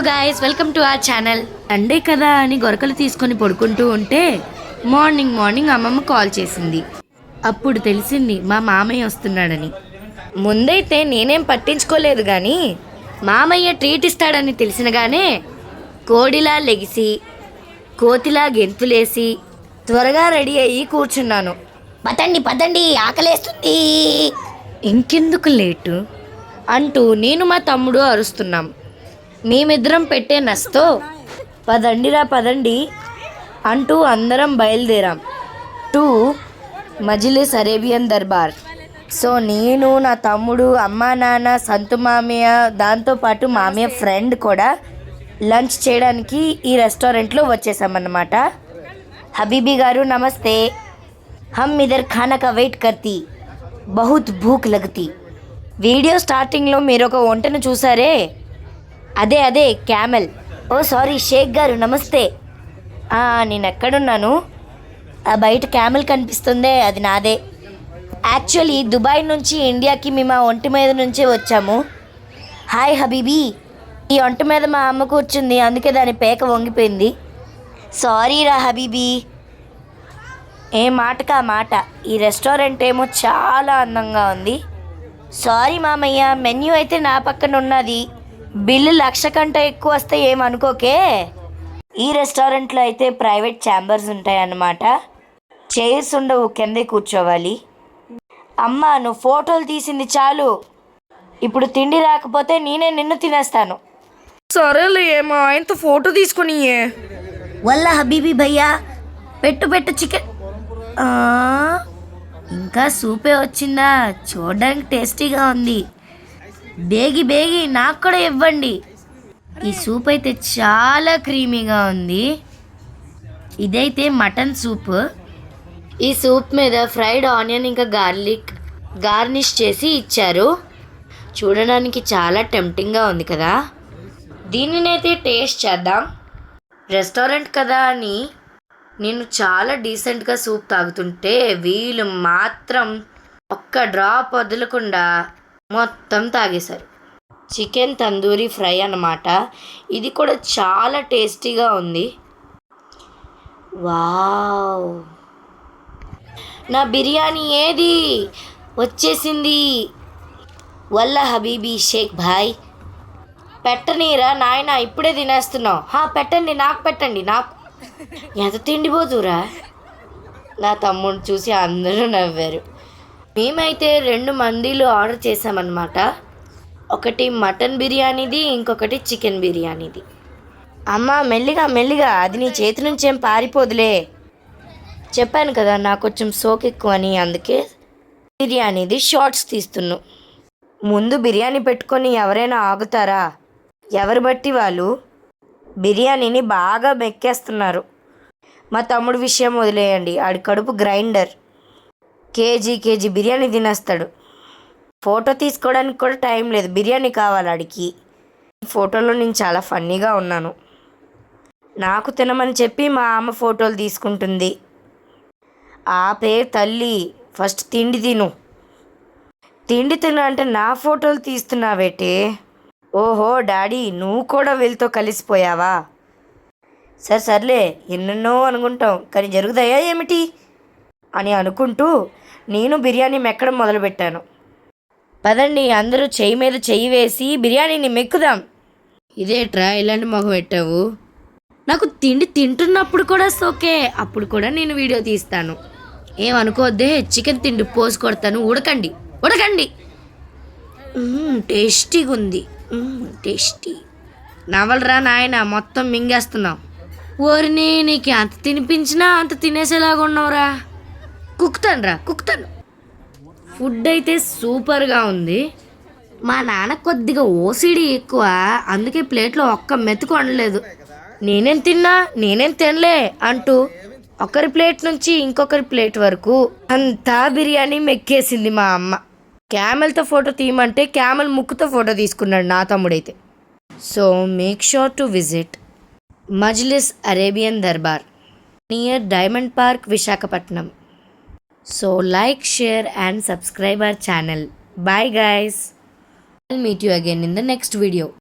Guys, welcome to our channel. Sunday కదా అని గొరకలు తీసుకొని పడుకుంటూ ఉంటే మార్నింగ్ అమ్మమ్మ కాల్ చేసింది. అప్పుడు తెలిసింది మా మామయ్య వస్తున్నాడని. ముందైతే నేనేం పట్టించుకోలేదు, కానీ మామయ్య ట్రీట్ ఇస్తాడని తెలిసినగానే కోడిలా లెగిసి కోతిలా గెంతులేసి త్వరగా రెడీ అయ్యి కూర్చున్నాను. పదండి ఆకలేస్తుంది, ఇంకెందుకు లేటు అంటూ నేను మా తమ్ముడు అరుస్తున్నాం. మేమిద్దరం పెట్టే నస్తో పదండి అంటూ అందరం బయలుదేరాం to Majlis Arabian Darbar. So నేను, నా తమ్ముడు, అమ్మా నాన్న, సంతు మామయ్య, దాంతోపాటు మామయ్య ఫ్రెండ్ కూడా లంచ్ చేయడానికి ఈ రెస్టారెంట్లో వచ్చేసామన్నమాట. హబీబీ గారు నమస్తే. హమ్ ఇదర్ ఖానా కా వెయిట్ కర్తీ, బహుత్ భూక్ లగ్తీ. వీడియో స్టార్టింగ్లో మీరు ఒక వంటను చూసారే, అదే క్యామెల్. ఓ సారీ, షేక్ గారు నమస్తే. నేను ఎక్కడున్నాను? ఆ బయట క్యామెల్ కనిపిస్తుందే, అది నాదే. యాక్చువల్లీ దుబాయ్ నుంచి ఇండియాకి మేము ఆ ఒంటి మీద నుంచే వచ్చాము. Hi habibi. ఈ ఒంటి మీద మా అమ్మ కూర్చుంది, అందుకే దాని పేక వంగిపోయింది. సారీ రా హబీబీ. ఏ మాటకా మాట. ఈ రెస్టారెంట్ ఏమో చాలా అందంగా ఉంది. సారీ మామయ్య, మెన్యూ అయితే నా పక్కన ఉన్నది. బిల్లు 1,00,000 కంటే ఎక్కువ వస్తే ఏమనుకోకే. ఈ రెస్టారెంట్లో అయితే ప్రైవేట్ ఛాంబర్స్ ఉంటాయన్నమాట. చైర్స్ ఉండవు, కిందే కూర్చోవాలి. అమ్మ, నువ్వు ఫోటోలు తీసింది చాలు, ఇప్పుడు తిండి రాకపోతే నేనే నిన్ను తినేస్తాను. సరేలే, మా ఆయనతో ఫోటో తీసుకుని. వల్ల హబీబీ భయ్యా, పెట్టు చికెన్. ఇంకా సూపే వచ్చిందా? చూడడానికి టేస్టీగా ఉంది. బేగి నాకు కూడా ఇవ్వండి. ఈ సూప్ అయితే చాలా క్రీమీగా ఉంది. ఇదైతే మటన్ సూప్. ఈ సూప్ మీద ఫ్రైడ్ ఆనియన్ ఇంకా గార్నిష్ చేసి ఇచ్చారు. చూడడానికి చాలా టెంప్టింగ్గా ఉంది కదా. దీనినైతే టేస్ట్ చేద్దాం. రెస్టారెంట్ కదా అని నేను చాలా డీసెంట్గా సూప్ తాగుతుంటే వీళ్ళు మాత్రం ఒక్క డ్రాప్ వదలకుండా మొత్తం తాగేశారు. చికెన్ తందూరి ఫ్రై అన్నమాట. ఇది కూడా చాలా టేస్టీగా ఉంది. వావ్, నా బిర్యానీ ఏది? వచ్చేసింది. వల్ల హబీబీ షేక్ భాయ్, పెట్టనీరా నాయన, ఇప్పుడే తినేస్తున్నావు. పెట్టండి, నాకు పెట్టండి. నాకు ఎంత తిండిపోతురా. నా తమ్ముడు చూసి అందరూ నవ్వారు. మేమైతే 2 మండీలు ఆర్డర్ చేసామన్నమాట. ఒకటి మటన్ బిర్యానీది, ఇంకొకటి చికెన్ బిర్యానీది. అమ్మ మెల్లిగా, అది నీ చేతి నుంచి ఏం పారిపోదులే. చెప్పాను కదా నాకు కొంచెం సోక్ ఎక్కువ అని, అందుకే బిర్యానీది షార్ట్స్ తీస్తున్నాను. ముందు బిర్యానీ పెట్టుకొని ఎవరైనా ఆగుతారా? ఎవరు బట్టి వాళ్ళు బిర్యానీని బాగా మెక్కేస్తున్నారు. మా తమ్ముడు విషయం వదిలేయండి, ఆడి కడుపు గ్రైండర్. కేజీ బిర్యానీ తినేస్తాడు. ఫోటో తీసుకోవడానికి కూడా టైం లేదు, బిర్యానీ కావాలి ఆడికి. ఫోటోలో నేను చాలా ఫన్నీగా ఉన్నాను. నాకు తినమని చెప్పి మా అమ్మ ఫోటోలు తీసుకుంటుంది. ఆ పేరు తల్లి, ఫస్ట్ తిండి తిను అంటే నా ఫోటోలు తీస్తున్నావేటే? ఓహో డాడీ, నువ్వు కూడా వీళ్ళతో కలిసిపోయావా? సర్లే, ఎన్నెన్నో అనుకుంటాం, కానీ జరుగుతాయా ఏమిటి అని అనుకుంటూ నేను బిర్యానీ మెక్కడం మొదలుపెట్టాను. పదండి, అందరూ చెయ్యి మీద చెయ్యి వేసి బిర్యానీని మెక్కుదాం. ఇదేట్రా ఇలాంటి మొహం పెట్టావు? నాకు తిండి తింటున్నప్పుడు కూడా సోకే, అప్పుడు కూడా నేను వీడియో తీస్తాను. ఏమనుకోద్దే, చికెన్ తిండి పోసి కొడతాను. ఉడకండి. టేస్టీగా ఉంది, టేస్టీ. నవలరా నాయన, మొత్తం మింగేస్తున్నావు. ఓరిని, నీకు అంత తినిపించినా అంత తినేసేలాగా ఉన్నావురా. కుక్తాను. ఫుడ్ అయితే సూపర్గా ఉంది. మా నాన్న కొద్దిగా ఓసిడి ఎక్కువ, అందుకే ప్లేట్లో ఒక్క మెతుకు వండలేదు. నేనేం తినలే అంటూ ఒకరి ప్లేట్ నుంచి ఇంకొకరి ప్లేట్ వరకు అంతా బిర్యానీ మెక్కేసింది మా అమ్మ. క్యామెల్తో ఫోటో తీయమంటే క్యామెల్ ముక్కుతో ఫోటో తీసుకున్నాడు నా తమ్ముడైతే. So make sure to visit Majlis Arabian Darbar near Diamond Park, Visakhapatnam. So like, share and subscribe our channel. Bye guys. I'll meet you again in the next video.